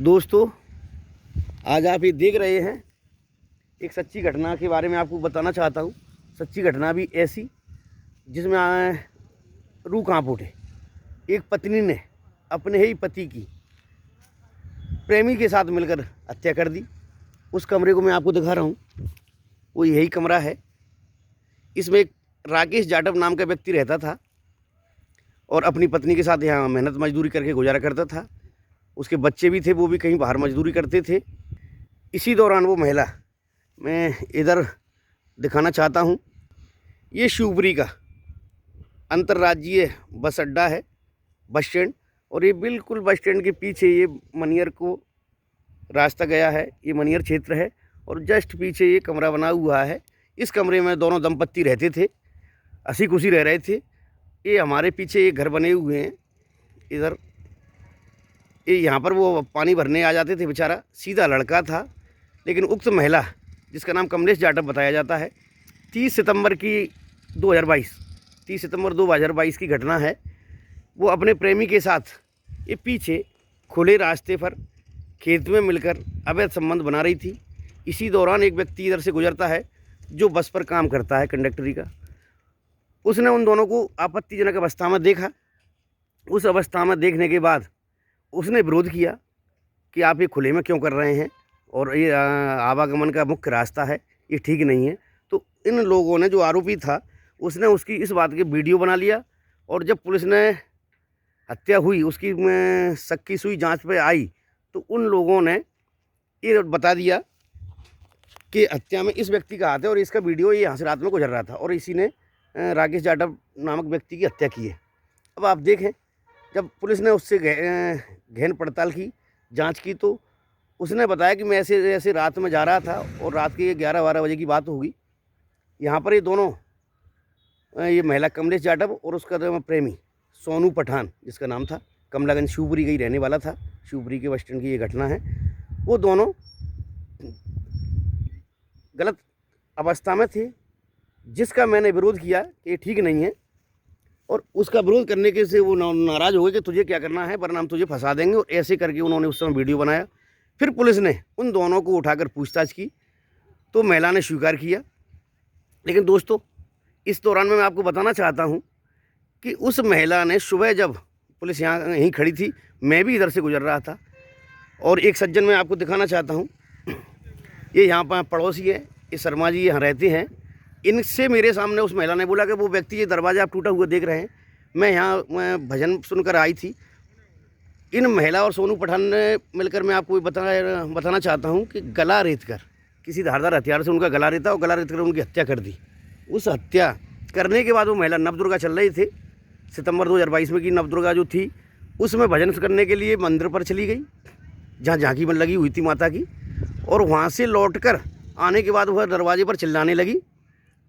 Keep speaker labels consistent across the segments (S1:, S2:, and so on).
S1: दोस्तों, आज आप ये देख रहे हैं, एक सच्ची घटना के बारे में आपको बताना चाहता हूँ। सच्ची घटना भी ऐसी जिसमें रूह कांप उठे। एक पत्नी ने अपने ही पति की प्रेमी के साथ मिलकर हत्या कर दी। उस कमरे को मैं आपको दिखा रहा हूँ, वो यही कमरा है। इसमें एक राकेश जाटव नाम का व्यक्ति रहता था और अपनी पत्नी के साथ यहाँ मेहनत मजदूरी करके गुजारा करता था। उसके बच्चे भी थे, वो भी कहीं बाहर मजदूरी करते थे। इसी दौरान वो महिला, मैं इधर दिखाना चाहता हूँ, ये शिवपुरी का अंतर्राज्यीय बस अड्डा है, बस स्टैंड, और ये बिल्कुल बस स्टैंड के पीछे ये मनियर को रास्ता गया है। ये मनियर क्षेत्र है और जस्ट पीछे ये कमरा बना हुआ है। इस कमरे में दोनों दंपत्ति रहते थे, हंसी खुशी रह रहे थे। ये हमारे पीछे ये घर बने हुए हैं इधर। ये यहाँ पर वो पानी भरने आ जाते थे। बेचारा सीधा लड़का था, लेकिन उक्त महिला जिसका नाम कमलेश जाटव बताया जाता है, 30 सितंबर 2022 की घटना है। वो अपने प्रेमी के साथ ये पीछे खुले रास्ते पर खेत में मिलकर अवैध संबंध बना रही थी। इसी दौरान एक व्यक्ति इधर से गुजरता है जो बस पर काम करता है, कंडक्टरी का। उसने उन दोनों को आपत्तिजनक अवस्था में देखा। उस अवस्था में देखने के बाद उसने विरोध किया कि आप ये खुले में क्यों कर रहे हैं, और ये आवागमन का मुख्य रास्ता है, ये ठीक नहीं है। तो इन लोगों ने, जो आरोपी था, उसने उसकी इस बात के वीडियो बना लिया। और जब पुलिस ने हत्या हुई, उसकी शक की सुई जांच पे आई, तो उन लोगों ने ये बता दिया कि हत्या में इस व्यक्ति का हाथ है और इसका वीडियो ये यहाँ से रात में गुजर रहा था और इसी ने राकेश जाटव नामक व्यक्ति की हत्या की है। अब आप देखें, जब पुलिस ने उससे गहन पड़ताल की, जांच की, तो उसने बताया कि मैं ऐसे रात में जा रहा था और रात के 11-12 बजे की बात होगी। यहाँ पर ये दोनों, ये महिला कमलेश जाटव और उसका प्रेमी सोनू पठान, जिसका नाम था, कमलागंज शिवपुरी का ही रहने वाला था। शिवपुरी के बस स्टैंड की ये घटना है। वो दोनों गलत अवस्था में थे, जिसका मैंने विरोध किया कि ये ठीक नहीं है। और उसका विरोध करने के से वो नाराज़ हो गए कि तुझे क्या करना है, वरना हम तुझे फंसा देंगे। और ऐसे करके उन्होंने उस समय वीडियो बनाया। फिर पुलिस ने उन दोनों को उठाकर पूछताछ की तो महिला ने स्वीकार किया। लेकिन दोस्तों, इस दौरान मैं आपको बताना चाहता हूँ कि उस महिला ने सुबह, जब पुलिस यहीं खड़ी थी, मैं भी इधर से गुजर रहा था, और एक सज्जन मैं आपको दिखाना चाहता हूँ। ये यहाँ पर पड़ोसी है, ये शर्मा जी यहाँ रहते हैं। इनसे मेरे सामने उस महिला ने बोला कि वो व्यक्ति, ये दरवाज़ा आप टूटा हुआ देख रहे हैं, मैं यहाँ भजन सुनकर आई थी। इन महिला और सोनू पठान ने मिलकर, मैं आपको बताना चाहता हूँ कि गला रेत कर, किसी धारदार हथियार से उनका गला रेता और गला रेत कर उनकी हत्या कर दी। उस हत्या करने के बाद वो महिला नवदुर्गा चल रही थी, सितंबर 2022 में की नवदुर्गा जो थी, उसमें भजन करने के लिए मंदिर पर चली गई, जहाँ झांकी में लगी हुई थी माता की। और वहाँ से लौटकर आने के बाद वह दरवाजे पर चिल्लाने लगी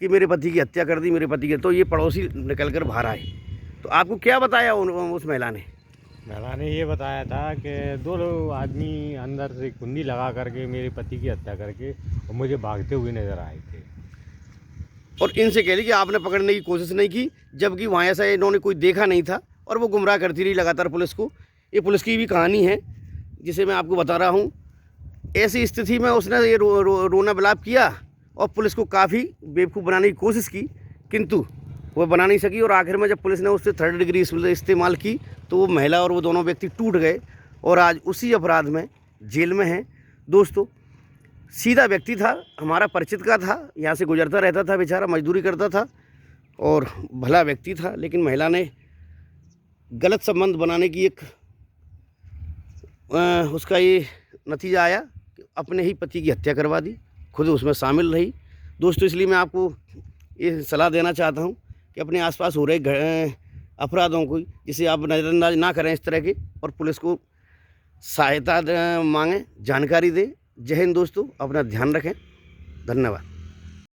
S1: कि मेरे पति की हत्या कर दी, मेरे पति की। तो ये पड़ोसी निकल कर बाहर आए। तो आपको क्या बताया उस महिला ने?
S2: महिला ने ये बताया था कि दो लोग आदमी अंदर से कुंडी लगा करके मेरे पति की हत्या करके और मुझे भागते हुए नजर आए थे।
S1: और इनसे कह ली कि आपने पकड़ने की कोशिश नहीं की, जबकि वहाँ ऐसा इन्होंने कोई देखा नहीं था और वो गुमराह करती रही लगातार पुलिस को। ये पुलिस की भी कहानी है जिसे मैं आपको बता रहा हूँ। ऐसी स्थिति में उसने ये रोना बिलाप किया और पुलिस को काफ़ी बेवकूफ़ बनाने की कोशिश की, किंतु वो बना नहीं सकी। और आखिर में जब पुलिस ने उससे 3rd डिग्री इस्तेमाल की, तो वो महिला और वो दोनों व्यक्ति टूट गए और आज उसी अपराध में जेल में हैं। दोस्तों, सीधा व्यक्ति था, हमारा परिचित का था, यहाँ से गुजरता रहता था, बेचारा मजदूरी करता था और भला व्यक्ति था। लेकिन महिला ने गलत संबंध बनाने की उसका ये नतीजा आया कि अपने ही पति की हत्या करवा दी, खुद उसमें शामिल रही। दोस्तों, इसलिए मैं आपको ये सलाह देना चाहता हूँ कि अपने आसपास हो रहे अपराधों को, जिसे आप नज़रअंदाज ना करें इस तरह के, और पुलिस को सहायता मांगें, जानकारी दें। जय हिंद दोस्तों, अपना ध्यान रखें। धन्यवाद।